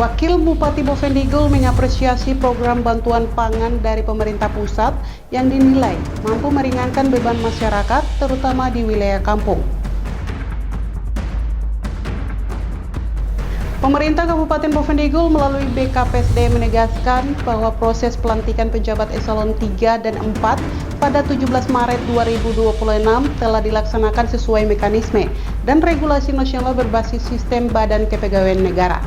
Wakil Bupati Bovendigul mengapresiasi program bantuan pangan dari pemerintah pusat yang dinilai mampu meringankan beban masyarakat, terutama di wilayah kampung. Pemerintah Kabupaten Bovendigul melalui BKPSD menegaskan bahwa proses pelantikan pejabat eselon 3 dan 4 pada 17 Maret 2026 telah dilaksanakan sesuai mekanisme dan regulasi nasional berbasis sistem Badan Kepegawaian Negara.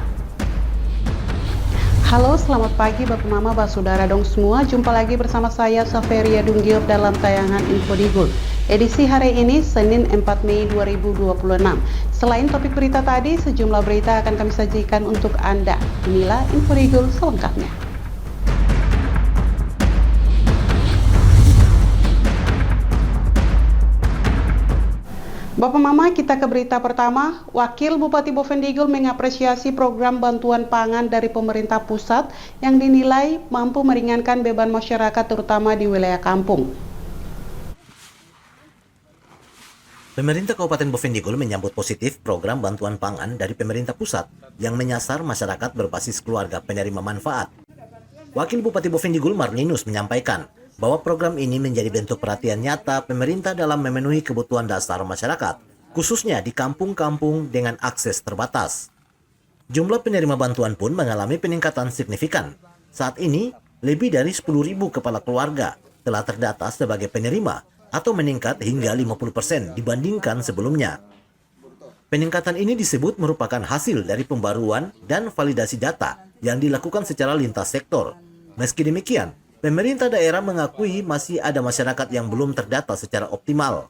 Halo, selamat pagi Bapak Mama, Bapak Saudara dong semua. Jumpa lagi bersama saya Saveria Dunggil dalam tayangan Info Digul. Edisi hari ini Senin 4 Mei 2026. Selain topik berita tadi, sejumlah berita akan kami sajikan untuk Anda. Inilah Info Digul selengkapnya. Bapak Mama, kita ke berita pertama. Wakil Bupati Bovendigul mengapresiasi program bantuan pangan dari pemerintah pusat yang dinilai mampu meringankan beban masyarakat terutama di wilayah kampung. Pemerintah Kabupaten Bovendigul menyambut positif program bantuan pangan dari pemerintah pusat yang menyasar masyarakat berbasis keluarga penerima manfaat. Wakil Bupati Bovendigul Marlinus menyampaikan bahwa program ini menjadi bentuk perhatian nyata pemerintah dalam memenuhi kebutuhan dasar masyarakat, khususnya di kampung-kampung dengan akses terbatas. Jumlah penerima bantuan pun mengalami peningkatan signifikan. Saat ini, lebih dari 10.000 kepala keluarga telah terdata sebagai penerima atau meningkat hingga 50% dibandingkan sebelumnya. Peningkatan ini disebut merupakan hasil dari pembaruan dan validasi data yang dilakukan secara lintas sektor. Meski demikian, pemerintah daerah mengakui masih ada masyarakat yang belum terdata secara optimal.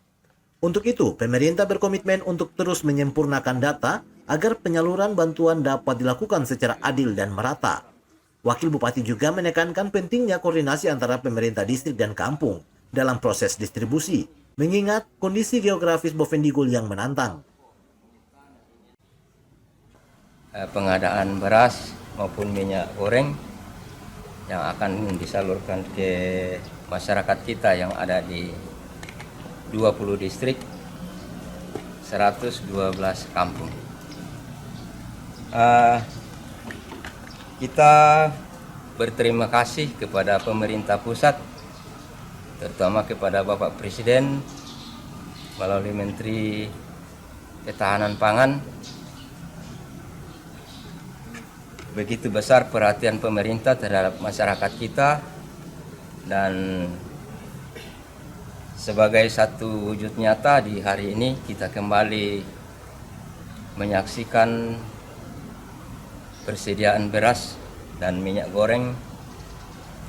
Untuk itu, pemerintah berkomitmen untuk terus menyempurnakan data agar penyaluran bantuan dapat dilakukan secara adil dan merata. Wakil Bupati juga menekankan pentingnya koordinasi antara pemerintah distrik dan kampung dalam proses distribusi, mengingat kondisi geografis Bovendigul yang menantang. Pengadaan beras maupun minyak goreng yang akan disalurkan ke masyarakat kita yang ada di 20 distrik, 112 kampung. Kita berterima kasih kepada pemerintah pusat, terutama kepada Bapak Presiden melalui Menteri Ketahanan Pangan. Begitu besar perhatian pemerintah terhadap masyarakat kita, dan sebagai satu wujud nyata di hari ini kita kembali menyaksikan persediaan beras dan minyak goreng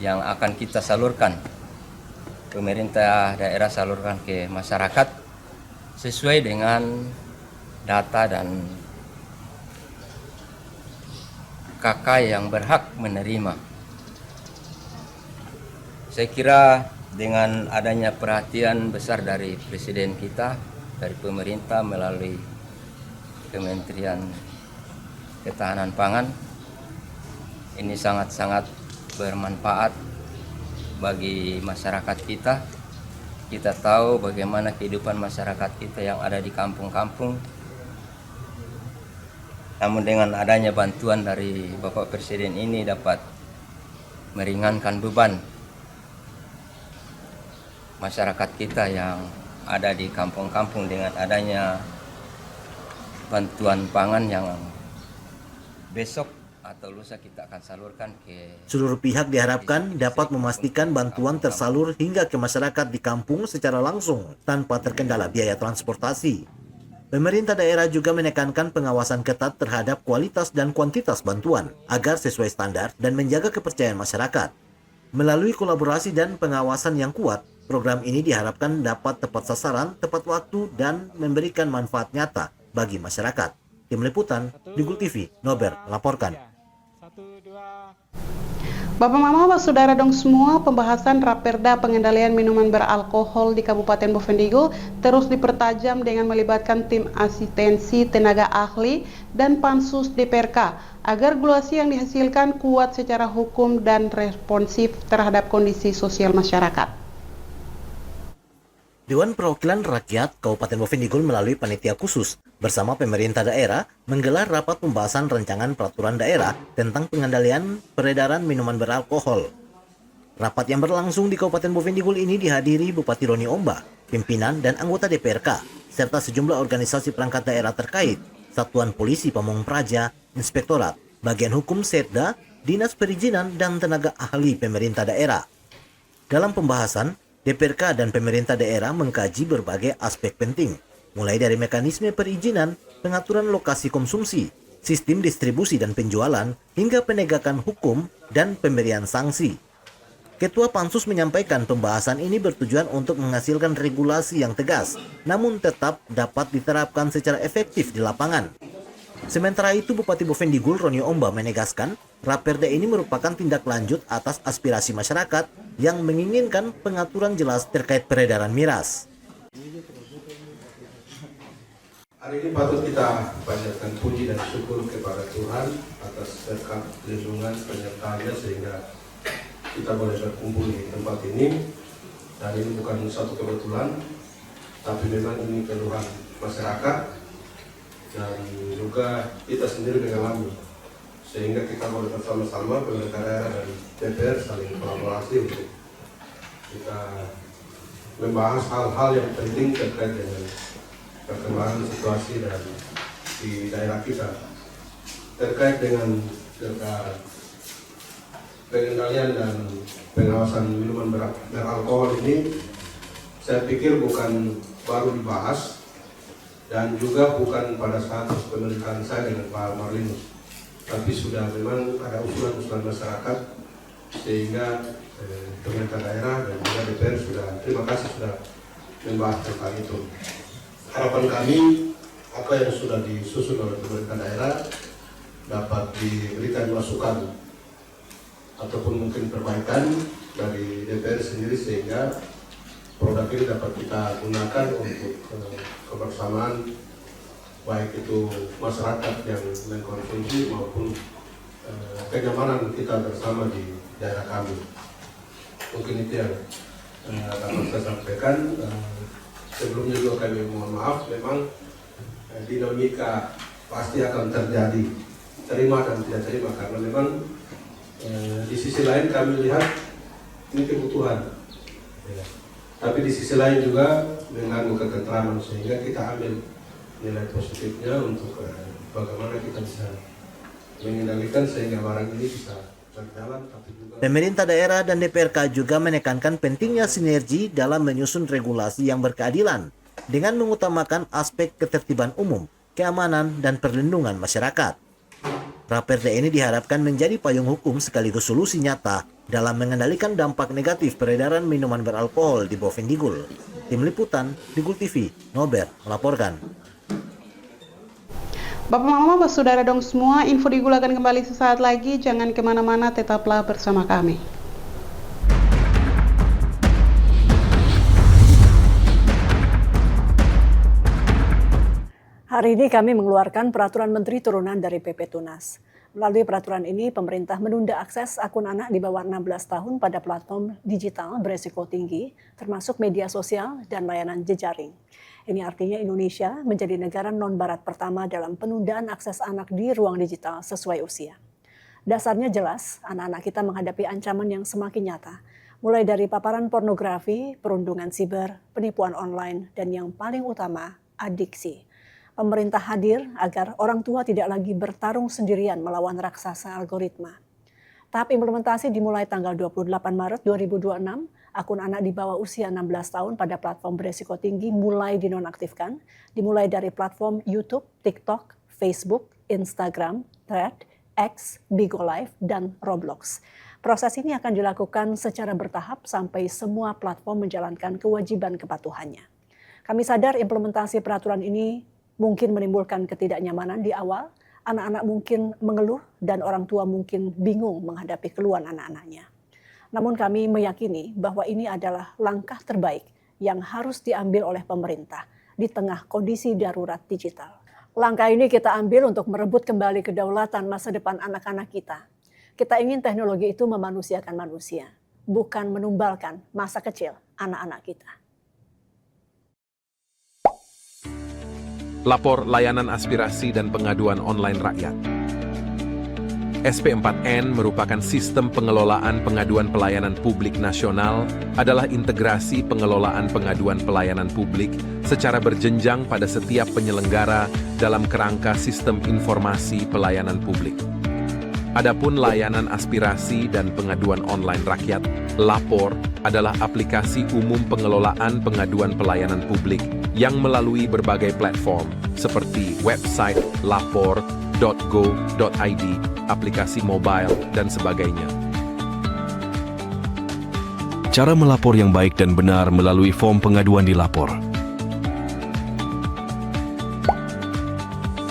yang akan kita salurkan, pemerintah daerah salurkan ke masyarakat sesuai dengan data dan kakak yang berhak menerima. Saya kira dengan adanya perhatian besar dari Presiden kita, dari pemerintah melalui Kementerian Ketahanan Pangan, ini sangat-sangat bermanfaat bagi masyarakat kita. Kita tahu bagaimana kehidupan masyarakat kita yang ada di kampung-kampung. Namun dengan adanya bantuan dari Bapak Presiden ini dapat meringankan beban masyarakat kita yang ada di kampung-kampung dengan adanya bantuan pangan yang besok atau lusa kita akan salurkan ke Seluruh pihak diharapkan dapat memastikan bantuan tersalur hingga ke masyarakat di kampung secara langsung tanpa terkendala biaya transportasi. Pemerintah daerah juga menekankan pengawasan ketat terhadap kualitas dan kuantitas bantuan agar sesuai standar dan menjaga kepercayaan masyarakat. Melalui kolaborasi dan pengawasan yang kuat, program ini diharapkan dapat tepat sasaran, tepat waktu, dan memberikan manfaat nyata bagi masyarakat. Tim Liputan, Digul TV, Nober, laporkan. Bapak Mama, Bapak Saudara dong semua, pembahasan Raperda pengendalian minuman beralkohol di Kabupaten Bovendigul terus dipertajam dengan melibatkan tim asistensi tenaga ahli dan pansus DPRK agar regulasi yang dihasilkan kuat secara hukum dan responsif terhadap kondisi sosial masyarakat. Dewan Perwakilan Rakyat Kabupaten Bovendigul melalui panitia khusus bersama pemerintah daerah menggelar rapat pembahasan rancangan peraturan daerah tentang pengendalian peredaran minuman beralkohol. Rapat yang berlangsung di Kabupaten Boven Digul ini dihadiri Bupati Roni Omba, pimpinan dan anggota DPRK, serta sejumlah organisasi perangkat daerah terkait, Satuan Polisi Pamong Praja, Inspektorat, Bagian Hukum Setda, Dinas Perizinan, dan tenaga ahli pemerintah daerah. Dalam pembahasan, DPRK dan pemerintah daerah mengkaji berbagai aspek penting, mulai dari mekanisme perizinan, pengaturan lokasi konsumsi, sistem distribusi dan penjualan, hingga penegakan hukum dan pemberian sanksi. Ketua Pansus menyampaikan pembahasan ini bertujuan untuk menghasilkan regulasi yang tegas, namun tetap dapat diterapkan secara efektif di lapangan. Sementara itu, Bupati Boven Digul Roni Omba menegaskan, Raperda ini merupakan tindak lanjut atas aspirasi masyarakat yang menginginkan pengaturan jelas terkait peredaran miras. Hari ini patut kita panjatkan puji dan syukur kepada Tuhan atas berkat lindungan penyertaannya sehingga kita boleh berkumpul di tempat ini. Dan ini bukan satu kebetulan, tapi memang ini keluhan masyarakat dan juga kita sendiri mengalami, sehingga kita boleh bersama-sama pemerintah daerah dan DPR saling kolaborasi untuk kita membahas hal-hal yang penting terkait dengan perkembangan situasi dan di daerah kita terkait dengan pengendalian dan pengawasan minuman beralkohol ini. Saya pikir bukan baru dibahas dan juga bukan pada saat pemerintahan saya dengan Pak Marlinus, tapi sudah memang ada usulan-usulan masyarakat sehingga pemerintah daerah dan juga DPR terima kasih sudah membahas tentang itu. Harapan kami apa yang sudah disusun oleh pemerintah daerah dapat diberikan masukan ataupun mungkin perbaikan dari DPR sendiri sehingga produk ini dapat kita gunakan untuk kebersamaan baik itu masyarakat yang mengkonsumsi maupun kenyamanan kita bersama di daerah kami. Mungkin itu yang dapat saya sampaikan. Sebelumnya juga kami mohon maaf, memang dinamika pasti akan terjadi, terima dan tidak terima, karena memang di sisi lain kami lihat ini kebutuhan, ya. Tapi di sisi lain juga mengganggu ketentraman, sehingga kita ambil nilai positifnya untuk bagaimana kita bisa mengendalikan sehingga barang ini bisa berjalan. Tapi juga Pemerintah daerah dan DPRK juga menekankan pentingnya sinergi dalam menyusun regulasi yang berkeadilan dengan mengutamakan aspek ketertiban umum, keamanan, dan perlindungan masyarakat. Raperda ini diharapkan menjadi payung hukum sekaligus solusi nyata dalam mengendalikan dampak negatif peredaran minuman beralkohol di Boven Digul. Tim Liputan, Digul TV, Nober melaporkan. Bapak Mama, saudara dong semua, info Digul akan kembali sesaat lagi. Jangan kemana-mana, tetaplah bersama kami. Hari ini kami mengeluarkan peraturan menteri turunan dari PP Tunas. Melalui peraturan ini, pemerintah menunda akses akun anak di bawah 16 tahun pada platform digital beresiko tinggi, termasuk media sosial dan layanan jejaring. Ini artinya Indonesia menjadi negara non-barat pertama dalam penundaan akses anak di ruang digital sesuai usia. Dasarnya jelas, anak-anak kita menghadapi ancaman yang semakin nyata, mulai dari paparan pornografi, perundungan siber, penipuan online, dan yang paling utama, adiksi. Pemerintah hadir agar orang tua tidak lagi bertarung sendirian melawan raksasa algoritma. Tahap implementasi dimulai tanggal 28 Maret 2026, akun anak di bawah usia 16 tahun pada platform beresiko tinggi mulai dinonaktifkan, dimulai dari platform YouTube, TikTok, Facebook, Instagram, Thread, X, Bigo Live, dan Roblox. Proses ini akan dilakukan secara bertahap sampai semua platform menjalankan kewajiban kepatuhannya. Kami sadar implementasi peraturan ini mungkin menimbulkan ketidaknyamanan di awal, anak-anak mungkin mengeluh dan orang tua mungkin bingung menghadapi keluhan anak-anaknya. Namun kami meyakini bahwa ini adalah langkah terbaik yang harus diambil oleh pemerintah di tengah kondisi darurat digital. Langkah ini kita ambil untuk merebut kembali kedaulatan masa depan anak-anak kita. Kita ingin teknologi itu memanusiakan manusia, bukan menumbalkan masa kecil anak-anak kita. Lapor layanan aspirasi dan pengaduan online rakyat. SP4N merupakan sistem pengelolaan pengaduan pelayanan publik nasional, adalah integrasi pengelolaan pengaduan pelayanan publik secara berjenjang pada setiap penyelenggara dalam kerangka sistem informasi pelayanan publik. Adapun layanan aspirasi dan pengaduan online rakyat, Lapor, adalah aplikasi umum pengelolaan pengaduan pelayanan publik yang melalui berbagai platform seperti website lapor.go.id, aplikasi mobile, dan sebagainya. Cara melapor yang baik dan benar melalui form pengaduan di Lapor.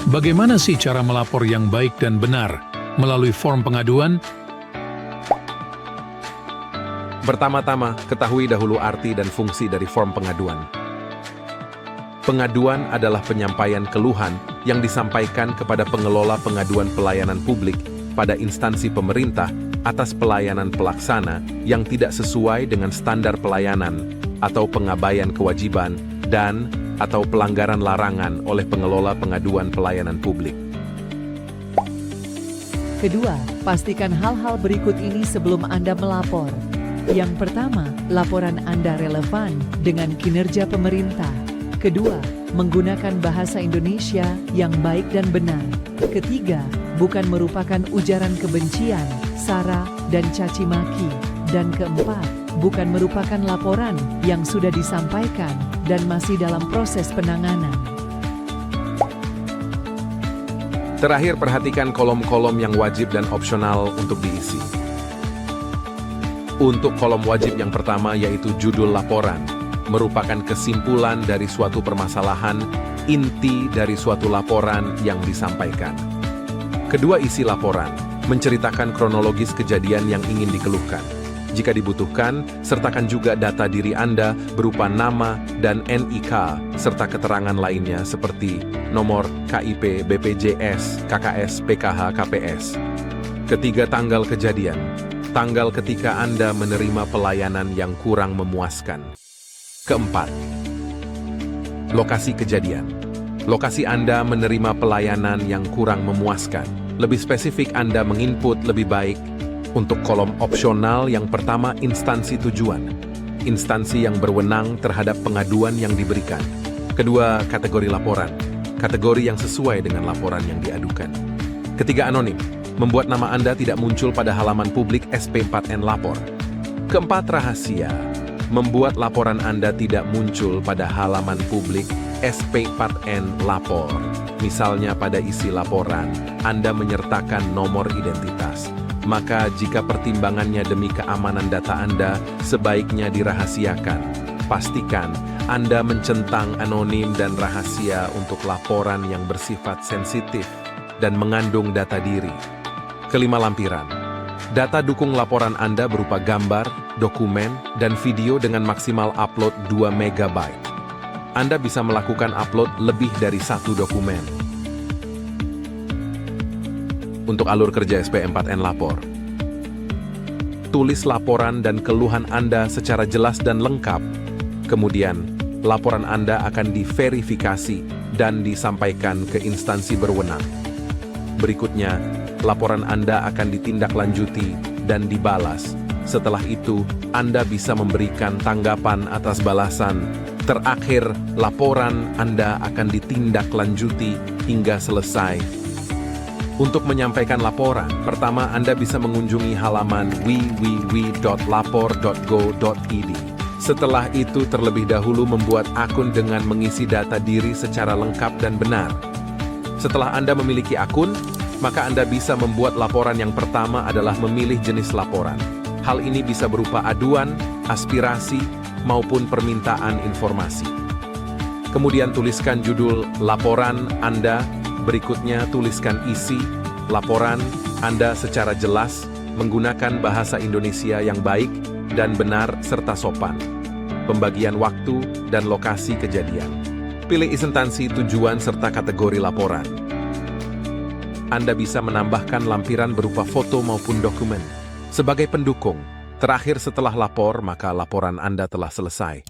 Bagaimana sih cara melapor yang baik dan benar melalui form pengaduan? Pertama-tama, ketahui dahulu arti dan fungsi dari form pengaduan. Pengaduan adalah penyampaian keluhan yang disampaikan kepada pengelola pengaduan pelayanan publik pada instansi pemerintah atas pelayanan pelaksana yang tidak sesuai dengan standar pelayanan atau pengabaian kewajiban dan atau pelanggaran larangan oleh pengelola pengaduan pelayanan publik. Kedua, pastikan hal-hal berikut ini sebelum Anda melapor. Yang pertama, laporan Anda relevan dengan kinerja pemerintah. Kedua, menggunakan bahasa Indonesia yang baik dan benar. Ketiga, bukan merupakan ujaran kebencian, sara, dan caci maki. Dan keempat, bukan merupakan laporan yang sudah disampaikan dan masih dalam proses penanganan. Terakhir, perhatikan kolom-kolom yang wajib dan opsional untuk diisi. Untuk kolom wajib yang pertama yaitu judul laporan, merupakan kesimpulan dari suatu permasalahan, inti dari suatu laporan yang disampaikan. Kedua, isi laporan, menceritakan kronologis kejadian yang ingin dikeluhkan. Jika dibutuhkan, sertakan juga data diri Anda berupa nama dan NIK, serta keterangan lainnya seperti nomor KIP, BPJS, KKS, PKH, KPS. Ketiga, tanggal kejadian. Tanggal ketika Anda menerima pelayanan yang kurang memuaskan. Keempat, lokasi kejadian. Lokasi Anda menerima pelayanan yang kurang memuaskan. Lebih spesifik, Anda menginput lebih baik. Untuk kolom opsional yang pertama, instansi tujuan. Instansi yang berwenang terhadap pengaduan yang diberikan. Kedua, kategori laporan. Kategori yang sesuai dengan laporan yang diadukan. Ketiga, anonim. Membuat nama Anda tidak muncul pada halaman publik SP4N Lapor. Keempat, rahasia. Membuat laporan Anda tidak muncul pada halaman publik SP4N Lapor. Misalnya pada isi laporan, Anda menyertakan nomor identitas. Maka jika pertimbangannya demi keamanan data Anda, sebaiknya dirahasiakan. Pastikan Anda mencentang anonim dan rahasia untuk laporan yang bersifat sensitif dan mengandung data diri. Kelima, lampiran. Data dukung laporan Anda berupa gambar, dokumen, dan video dengan maksimal upload 2 MB. Anda bisa melakukan upload lebih dari 1 dokumen. Untuk alur kerja SP4N Lapor. Tulis laporan dan keluhan Anda secara jelas dan lengkap. Kemudian, laporan Anda akan diverifikasi dan disampaikan ke instansi berwenang. Berikutnya, laporan Anda akan ditindaklanjuti dan dibalas. Setelah itu, Anda bisa memberikan tanggapan atas balasan. Terakhir, laporan Anda akan ditindaklanjuti hingga selesai. Untuk menyampaikan laporan, pertama Anda bisa mengunjungi halaman www.lapor.go.id. Setelah itu, terlebih dahulu membuat akun dengan mengisi data diri secara lengkap dan benar. Setelah Anda memiliki akun, maka Anda bisa membuat laporan. Yang pertama adalah memilih jenis laporan. Hal ini bisa berupa aduan, aspirasi, maupun permintaan informasi. Kemudian tuliskan judul laporan Anda, berikutnya tuliskan isi laporan Anda secara jelas, menggunakan bahasa Indonesia yang baik dan benar serta sopan. Pembagian waktu dan lokasi kejadian. Pilih instansi tujuan serta kategori laporan. Anda bisa menambahkan lampiran berupa foto maupun dokumen. Sebagai pendukung, terakhir setelah lapor, maka laporan Anda telah selesai.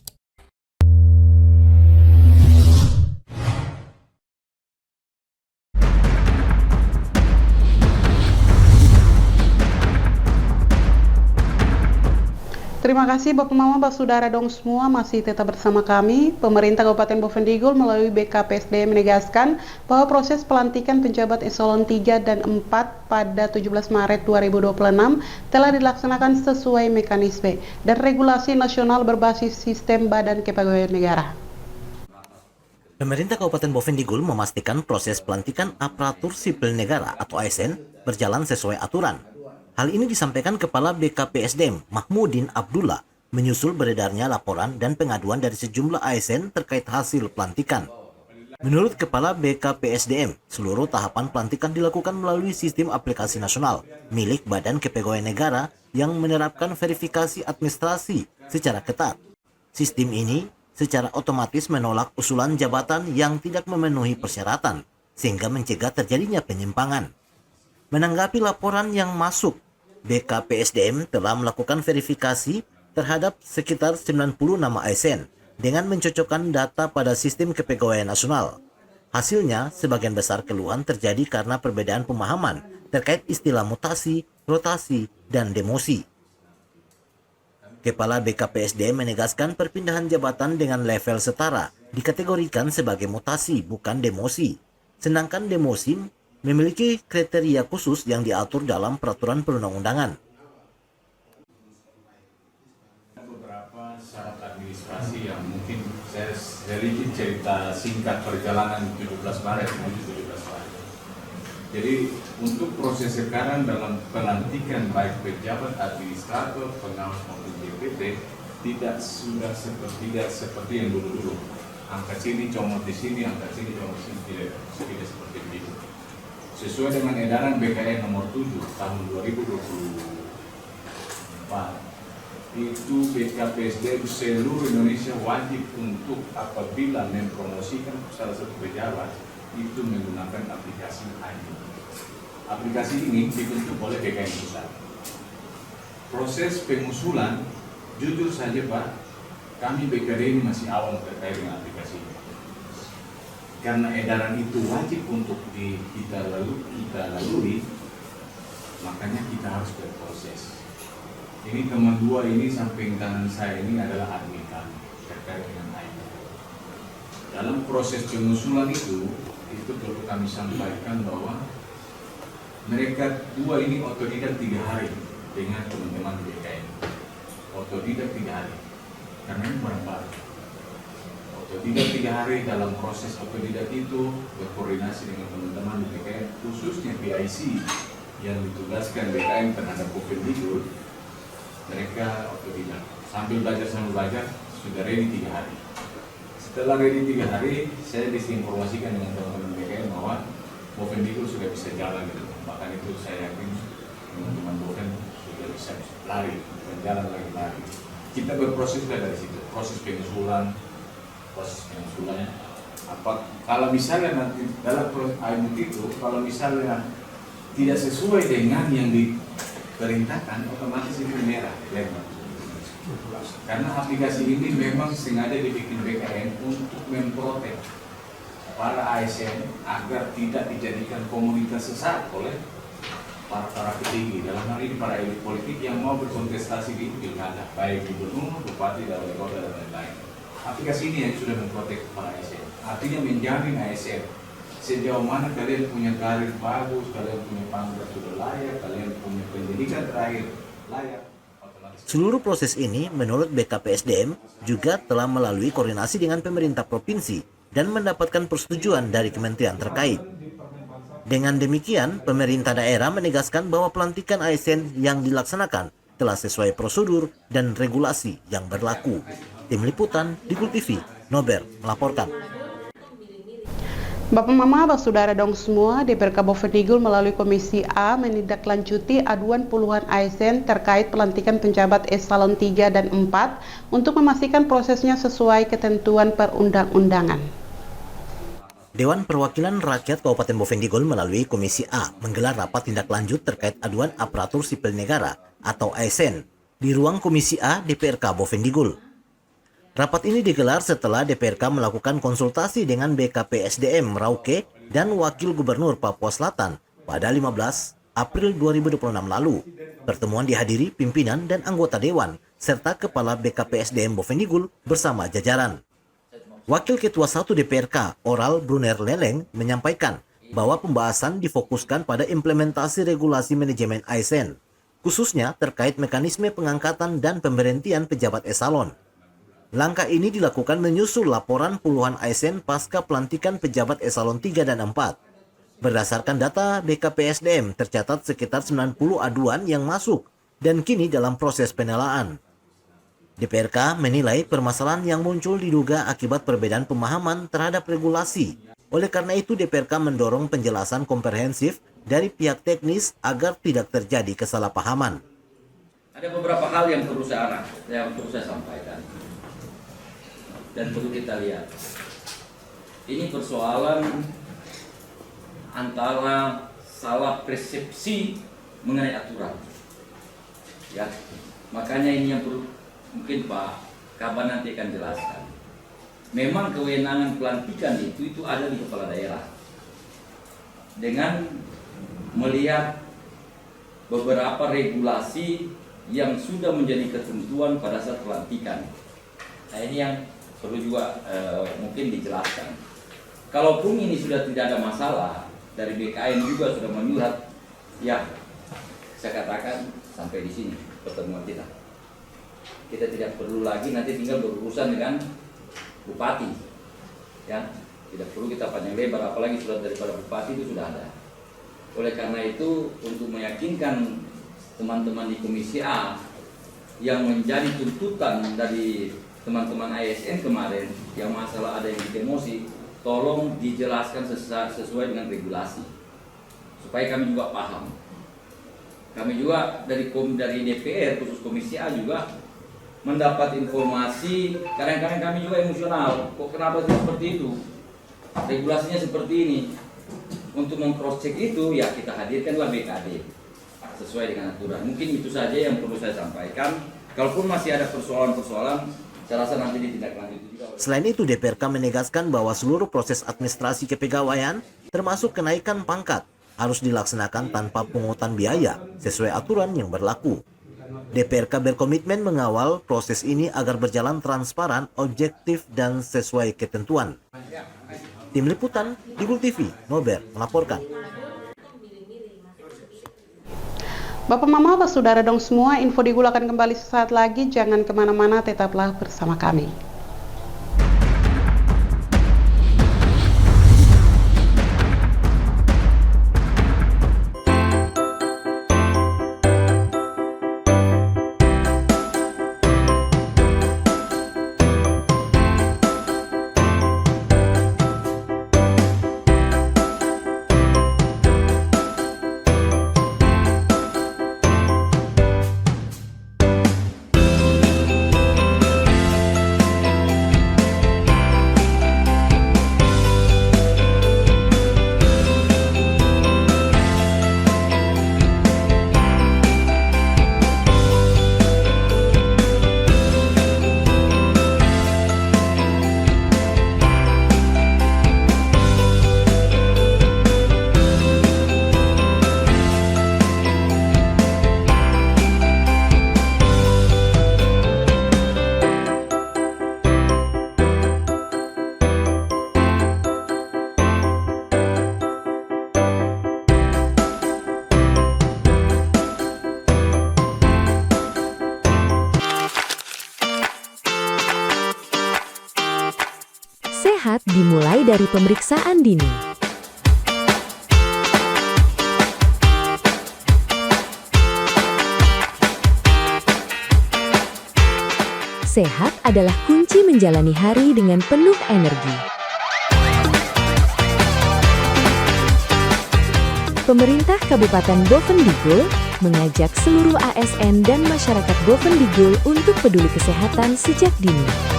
Terima kasih Bapak Mama, Bapak Saudara dong semua masih tetap bersama kami. Pemerintah Kabupaten Bovendigul melalui BKPSDM menegaskan bahwa proses pelantikan penjabat eselon 3 dan 4 pada 17 Maret 2026 telah dilaksanakan sesuai mekanisme dan regulasi nasional berbasis sistem Badan Kepegawaian Negara. Pemerintah Kabupaten Bovendigul memastikan proses pelantikan aparatur sipil negara atau ASN berjalan sesuai aturan. Hal ini disampaikan Kepala BKPSDM Mahmudin Abdullah menyusul beredarnya laporan dan pengaduan dari sejumlah ASN terkait hasil pelantikan. Menurut Kepala BKPSDM, seluruh tahapan pelantikan dilakukan melalui sistem aplikasi nasional milik Badan Kepegawaian Negara yang menerapkan verifikasi administrasi secara ketat. Sistem ini secara otomatis menolak usulan jabatan yang tidak memenuhi persyaratan, sehingga mencegah terjadinya penyimpangan. Menanggapi laporan yang masuk, BKPSDM telah melakukan verifikasi terhadap sekitar 90 nama ASN dengan mencocokkan data pada sistem kepegawaian nasional. Hasilnya, sebagian besar keluhan terjadi karena perbedaan pemahaman terkait istilah mutasi, rotasi, dan demosi. Kepala BKPSDM menegaskan perpindahan jabatan dengan level setara dikategorikan sebagai mutasi, bukan demosi. Sedangkan demosi memiliki kriteria khusus yang diatur dalam peraturan perundang-undangan. Beberapa syarat administrasi yang mungkin saya sedikit cerita singkat perjalanan 17 Maret menuju 17 Maret. Jadi untuk proses sekarang dalam pelantikan baik pejabat administrator, pengawas maupun DPT tidak seperti yang dulu-dulu. Angkat sini comot di sini, angkat sini comot di sini, tidak seperti itu. Sesuai dengan edaran BKN nomor 7 tahun 2024, itu BKPSDM seluruh Indonesia wajib untuk apabila mempromosikan salah satu pejabat itu menggunakan aplikasi ID. Aplikasi ini dibentuk oleh BKN Pusat. Proses pengusulan, jujur saja Pak, kami BKD ini masih awal terkait dengan aplikasi ini. Karena edaran itu wajib untuk kita lalui, makanya kita harus berproses. Ini teman dua ini samping kanan saya ini adalah admin kami terkait dengan IT. Dalam proses pengusulan itu perlu kami sampaikan bahwa mereka dua ini otodidak 3 hari dengan teman-teman di BKN. Otodidak 3 hari, karena ini barang-barang. Otodidak 3 hari, dalam proses otodidak itu berkoordinasi dengan teman-teman di BKN, khususnya PIC yang ditugaskan BKN terhadap Bovendigul. Mereka otodidak sambil belajar sudah ready 3 hari. Setelah ready 3 hari, saya disinformasikan dengan teman-teman BKN bahwa Bovendigul sudah bisa jalan gitu. Bahkan itu saya yakin teman-teman Boven sudah bisa lari, berjalan lagi. Kita berproses dari situ, proses pengusulannya. Kalau misalnya nanti dalam proses itu, kalau misalnya tidak sesuai dengan yang diperintahkan, otomatis itu merah. Karena aplikasi ini memang sengaja dibikin BKN untuk memprotek para ASN agar tidak dijadikan komunitas sesat oleh para petinggi, dalam hal ini para elit politik yang mau berkontestasi di pilkada, baik gubernur, bupati, dan wali kota dan lain-lain. Aplikasi ini yang sudah memprotek para ASN, artinya menjamin ASN sejauh mana kalian punya karir bagus, kalian punya pangkat sudah layak, kalian punya pendidikan terakhir layak. Seluruh proses ini menurut BKPSDM juga telah melalui koordinasi dengan pemerintah provinsi dan mendapatkan persetujuan dari kementerian terkait. Dengan demikian, pemerintah daerah menegaskan bahwa pelantikan ASN yang dilaksanakan telah sesuai prosedur dan regulasi yang berlaku. Tim Liputan, Digul TV, Nober melaporkan. Bapak Mama, Bapak Saudara dong semua, DPRK Bovendigul melalui Komisi A menindaklanjuti aduan puluhan ASN terkait pelantikan penjabat eselon 3 dan 4 untuk memastikan prosesnya sesuai ketentuan perundang-undangan. Dewan Perwakilan Rakyat Kabupaten Bovendigul melalui Komisi A menggelar rapat tindak lanjut terkait aduan aparatur sipil negara atau ASN di ruang Komisi A DPRK Bovendigul. Rapat ini digelar setelah DPRK melakukan konsultasi dengan BKPSDM Merauke dan Wakil Gubernur Papua Selatan pada 15 April 2026 lalu. Pertemuan dihadiri pimpinan dan anggota dewan serta Kepala BKPSDM Bovendigul bersama jajaran. Wakil Ketua 1 DPRK Oral Brunner Leleng menyampaikan bahwa pembahasan difokuskan pada implementasi regulasi manajemen ASN, khususnya terkait mekanisme pengangkatan dan pemberhentian pejabat eselon. Langkah ini dilakukan menyusul laporan puluhan ASN pasca pelantikan pejabat eselon 3 dan 4. Berdasarkan data BKPSDM, tercatat sekitar 90 aduan yang masuk dan kini dalam proses penelaan. DPRK menilai permasalahan yang muncul diduga akibat perbedaan pemahaman terhadap regulasi. Oleh karena itu, DPRK mendorong penjelasan komprehensif dari pihak teknis agar tidak terjadi kesalahpahaman. Ada beberapa hal yang perlu saya sampaikan dan perlu kita lihat. Ini persoalan antara salah persepsi mengenai aturan. Ya, makanya ini yang perlu mungkin Pak Kaban nanti akan jelaskan. Memang kewenangan pelantikan itu ada di kepala daerah. Dengan melihat beberapa regulasi yang sudah menjadi ketentuan pada saat pelantikan. Nah, ini yang perlu juga mungkin dijelaskan. Kalaupun ini sudah tidak ada masalah, dari BKN juga sudah menyurat, ya saya katakan sampai di sini pertemuan kita. Kita tidak perlu lagi nanti tinggal berurusan dengan bupati, ya tidak perlu kita panjang lebar, apalagi surat daripada bupati itu sudah ada. Oleh karena itu, untuk meyakinkan teman-teman di Komisi A yang menjadi tuntutan dari teman-teman ASN kemarin yang masalah ada yang demosi, tolong dijelaskan sesuai dengan regulasi supaya kami juga paham. Kami juga dari DPR khusus Komisi A juga mendapat informasi, kadang-kadang kami juga emosional, kok kenapa seperti itu, regulasinya seperti ini. Untuk memproses itu ya kita hadirkanlah BKD sesuai dengan aturan. Mungkin itu saja yang perlu saya sampaikan. Kalaupun masih ada persoalan-persoalan, saya rasa nanti ditindaklanjuti juga. Selain itu, DPRK menegaskan bahwa seluruh proses administrasi kepegawaian, termasuk kenaikan pangkat, harus dilaksanakan tanpa pungutan biaya sesuai aturan yang berlaku. DPRK berkomitmen mengawal proses ini agar berjalan transparan, objektif, dan sesuai ketentuan. Tim Liputan, Digul TV, Nober melaporkan. Bapak Mama, Bapak Saudara dong semua, info Digul akan kembali sesaat lagi. Jangan kemana-mana, tetaplah bersama kami. Sehat dimulai dari pemeriksaan dini. Sehat adalah kunci menjalani hari dengan penuh energi. Pemerintah Kabupaten Bovendigul mengajak seluruh ASN dan masyarakat Bovendigul untuk peduli kesehatan sejak dini.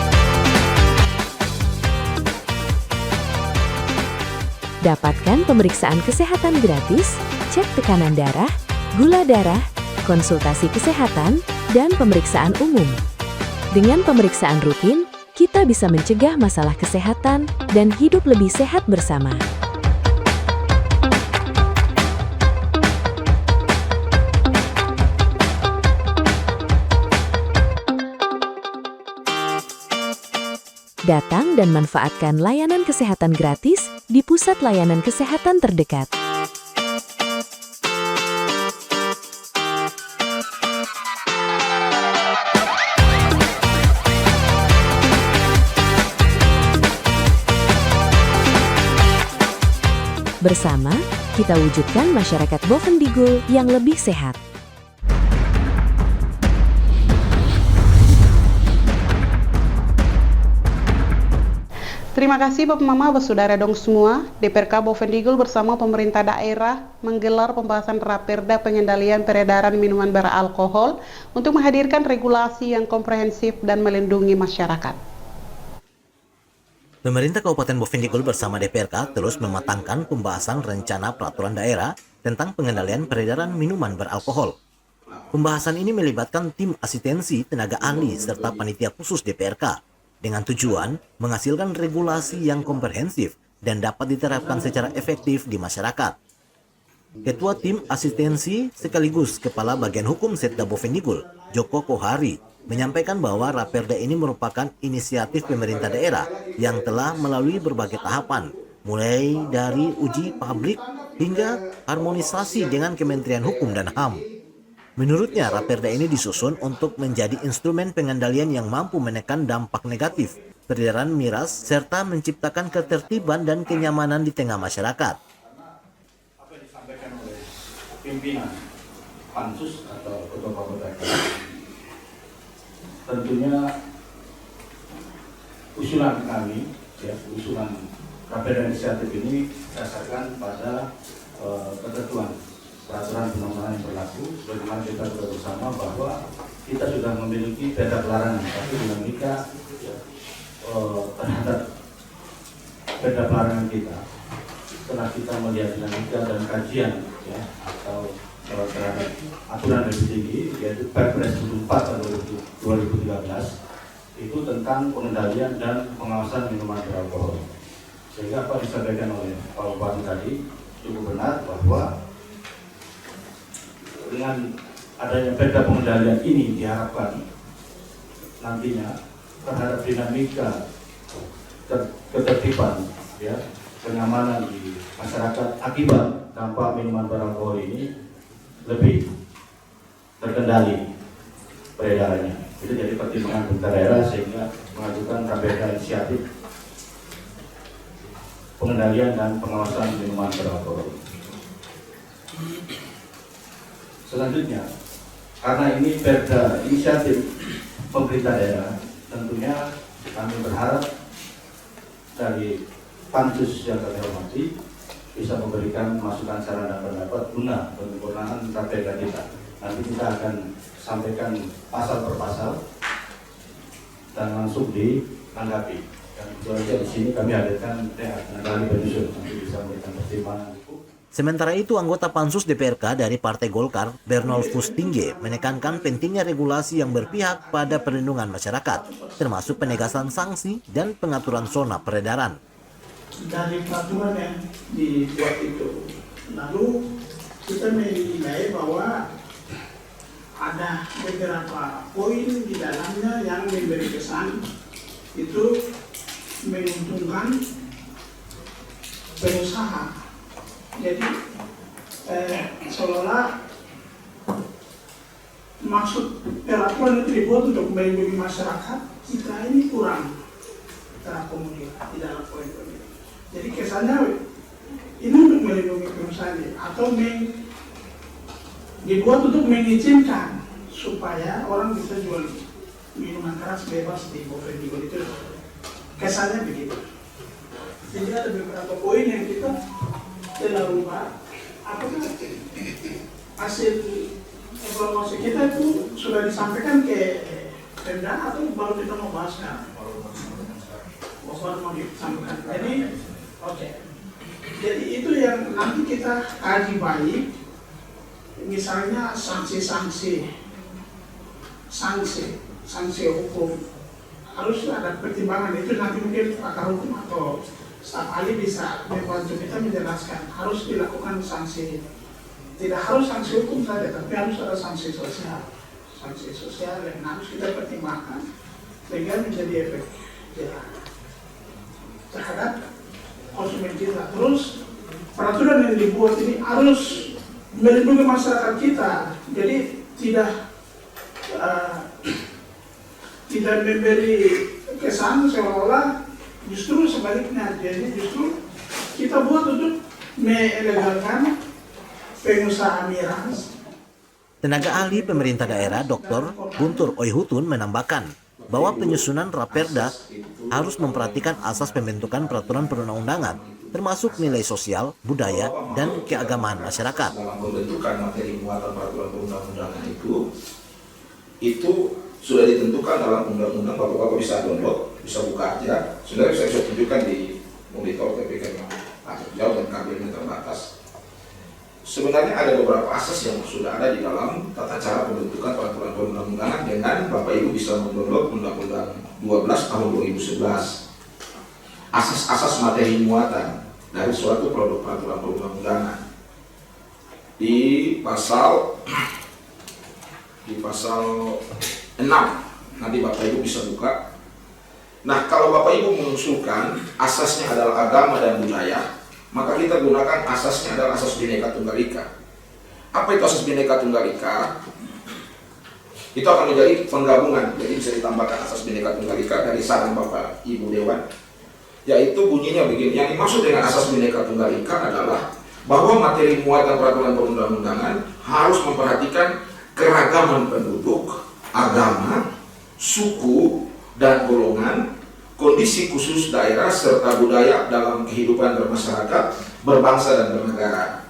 Dapatkan pemeriksaan kesehatan gratis, cek tekanan darah, gula darah, konsultasi kesehatan, dan pemeriksaan umum. Dengan pemeriksaan rutin, kita bisa mencegah masalah kesehatan dan hidup lebih sehat bersama. Datang dan manfaatkan layanan kesehatan gratis di pusat layanan kesehatan terdekat. Bersama, kita wujudkan masyarakat Bovendigul yang lebih sehat. Terima kasih Bapak Mama, Saudara dong semua. DPRK Bovendigul bersama pemerintah daerah menggelar pembahasan Raperda pengendalian peredaran minuman beralkohol untuk menghadirkan regulasi yang komprehensif dan melindungi masyarakat. Pemerintah Kabupaten Bovendigul bersama DPRK terus mematangkan pembahasan rencana peraturan daerah tentang pengendalian peredaran minuman beralkohol. Pembahasan ini melibatkan tim asistensi, tenaga ahli, serta panitia khusus DPRK dengan tujuan menghasilkan regulasi yang komprehensif dan dapat diterapkan secara efektif di masyarakat. Ketua tim asistensi sekaligus Kepala Bagian Hukum Setda Bovendigul, Joko Kohari, menyampaikan bahwa Raperda ini merupakan inisiatif pemerintah daerah yang telah melalui berbagai tahapan, mulai dari uji publik hingga harmonisasi dengan Kementerian Hukum dan HAM. Menurutnya, Raperda ini disusun untuk menjadi instrumen pengendalian yang mampu menekan dampak negatif peredaran miras serta menciptakan ketertiban dan kenyamanan di tengah masyarakat. Apa yang disampaikan oleh pimpinan Pansus atau Ketua KPK, tentunya usulan kami, usulan Raperda inisiatif ini berdasarkan pada ketentuan peraturan perundang-undangan yang berlaku. Sebagaimana kita sudah bersama bahwa kita sudah memiliki perda pelarangan, tapi dinamika terhadap perda pelarangan kita setelah kita melihat dinamika dan kajian atau terhadap aturan lebih tinggi, yaitu Perpres 74 tahun 2013 itu tentang pengendalian dan pengawasan minuman beralkohol. Sehingga apa disampaikan oleh Pak Bupati tadi cukup benar bahwa dengan adanya perda pengendalian ini diharapkan nantinya terhadap dinamika ketertiban, kenyamanan di masyarakat akibat dampak minuman beralkohol ini lebih terkendali peredarannya. Itu jadi pertimbangan pemerintah daerah sehingga mengajukan Raperda inisiatif pengendalian dan pengawasan minuman beralkohol. Selanjutnya, karena ini perda inisiatif pemerintah daerah, tentunya kami berharap dari Pansus yang kami hormati bisa memberikan masukan saran dan pendapat guna penyempurnaan Raperda kita. Nanti kita akan sampaikan pasal per pasal dan langsung ditanggapi. Dan itu saja di sini kami hadirkan ahli penyusun nanti bisa memberikan pertimbangan. Sementara itu, anggota Pansus DPRK dari Partai Golkar, Bernolfus Tingge, menekankan pentingnya regulasi yang berpihak pada perlindungan masyarakat, termasuk penegasan sanksi dan pengaturan zona peredaran. Dari peraturan yang dibuat itu, lalu kita menilai bahwa ada beberapa poin di dalamnya yang memberi kesan itu menguntungkan pengusaha. Jadi seolah maksud peraturan itu dibuat untuk melindungi masyarakat, kita ini kurang terakomodir di dalam poin-poin. Jadi kesannya ini untuk melindungi pengusaha atau dibuat untuk mengizinkan supaya orang bisa jual minuman keras bebas di Bovendigul itu. Kesannya begitu. Jadi ada beberapa poin yang kita telah ubah. Apakah hasil evaluasi kita itu sudah disampaikan ke Pemda atau baru kita mau bahas sekarang? Baru mau disampaikan. Jadi itu yang nanti kita kaji baik. Misalnya sanksi hukum harus ada pertimbangan. Itu nanti mungkin pakar hukum atau staf ahli bisa membantu kita menjelaskan. Harus dilakukan sanksi, tidak harus sanksi hukum saja, tapi harus ada sanksi sosial yang harus kita pertimbangkan sehingga menjadi efek jerah. terhadap konsumen kita. Terus peraturan yang dibuat ini harus melindungi masyarakat kita, jadi tidak memberi kesan seolah-olah justru sebaliknya. Jadi justru kita buat untuk melegalkan pengusaha miras. Tenaga ahli pemerintah daerah Dr. Guntur Oyhutun menambahkan bahwa penyusunan Raperda harus memperhatikan asas pembentukan peraturan perundang-undangan, termasuk nilai sosial, budaya, dan keagamaan masyarakat. Dalam pembentukan materi muatan peraturan perundang-undangan itu sudah ditentukan dalam undang-undang. Bapak-bapak bisa download, bisa buka aja. Sebenarnya saya bisa tunjukkan di monitor, tapi karena jauh dan kabelnya terbatas. Sebenarnya ada beberapa asas yang sudah ada di dalam tata cara pembentukan peraturan perundang-undangan dengan Bapak Ibu bisa mendownload Undang-Undang 12 tahun 2011. Asas-asas materi muatan dari suatu produk peraturan perundang-undangan. Di pasal 6, nanti Bapak Ibu bisa buka. Nah, kalau Bapak Ibu mengusulkan asasnya adalah agama dan budaya, maka kita gunakan asasnya adalah asas Bhinneka Tunggal Ika. Apa itu asas Bhinneka Tunggal Ika? Itu akan menjadi penggabungan, jadi bisa ditambahkan asas Bhinneka Tunggal Ika dari saran Bapak Ibu Dewan, yaitu bunyinya begini. Yang dimaksud dengan asas Bhinneka Tunggal Ika adalah bahwa materi muatan peraturan perundang-undangan harus memperhatikan keragaman penduduk, agama, suku, dan golongan, kondisi khusus daerah serta budaya dalam kehidupan bermasyarakat, berbangsa dan bernegara.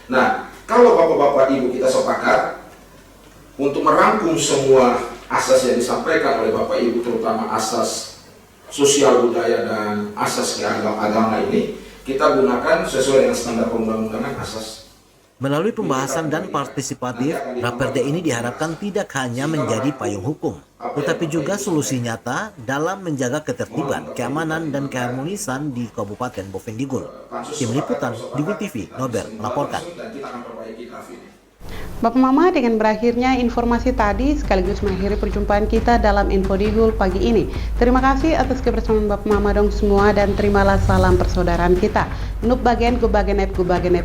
Nah, kalau Bapak-bapak Ibu kita sepakat untuk merangkum semua asas yang disampaikan oleh Bapak Ibu, terutama asas sosial budaya dan asas agama ini, kita gunakan sesuai dengan standar perundang-undangan asas. Melalui pembahasan dan partisipatif, Raperda ini diharapkan tidak hanya menjadi payung hukum, tetapi juga solusi nyata dalam menjaga ketertiban, keamanan, dan keharmonisan di Kabupaten Bovendigul. Tim Liputan, Digul TV, Nober melaporkan. Bapak Mama, dengan berakhirnya informasi tadi sekaligus mengakhiri perjumpaan kita dalam Info Digul pagi ini. Terima kasih atas kebersamaan Bapak Mama dong semua dan terimalah salam persaudaraan kita. Nup bagen, gu bagenep,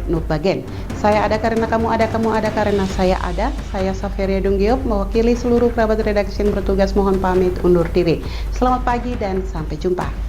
nup bagen. Saya ada karena kamu ada karena saya ada. Saya Saferia Dunggiop mewakili seluruh kerabat redaksi yang bertugas mohon pamit undur diri. Selamat pagi dan sampai jumpa.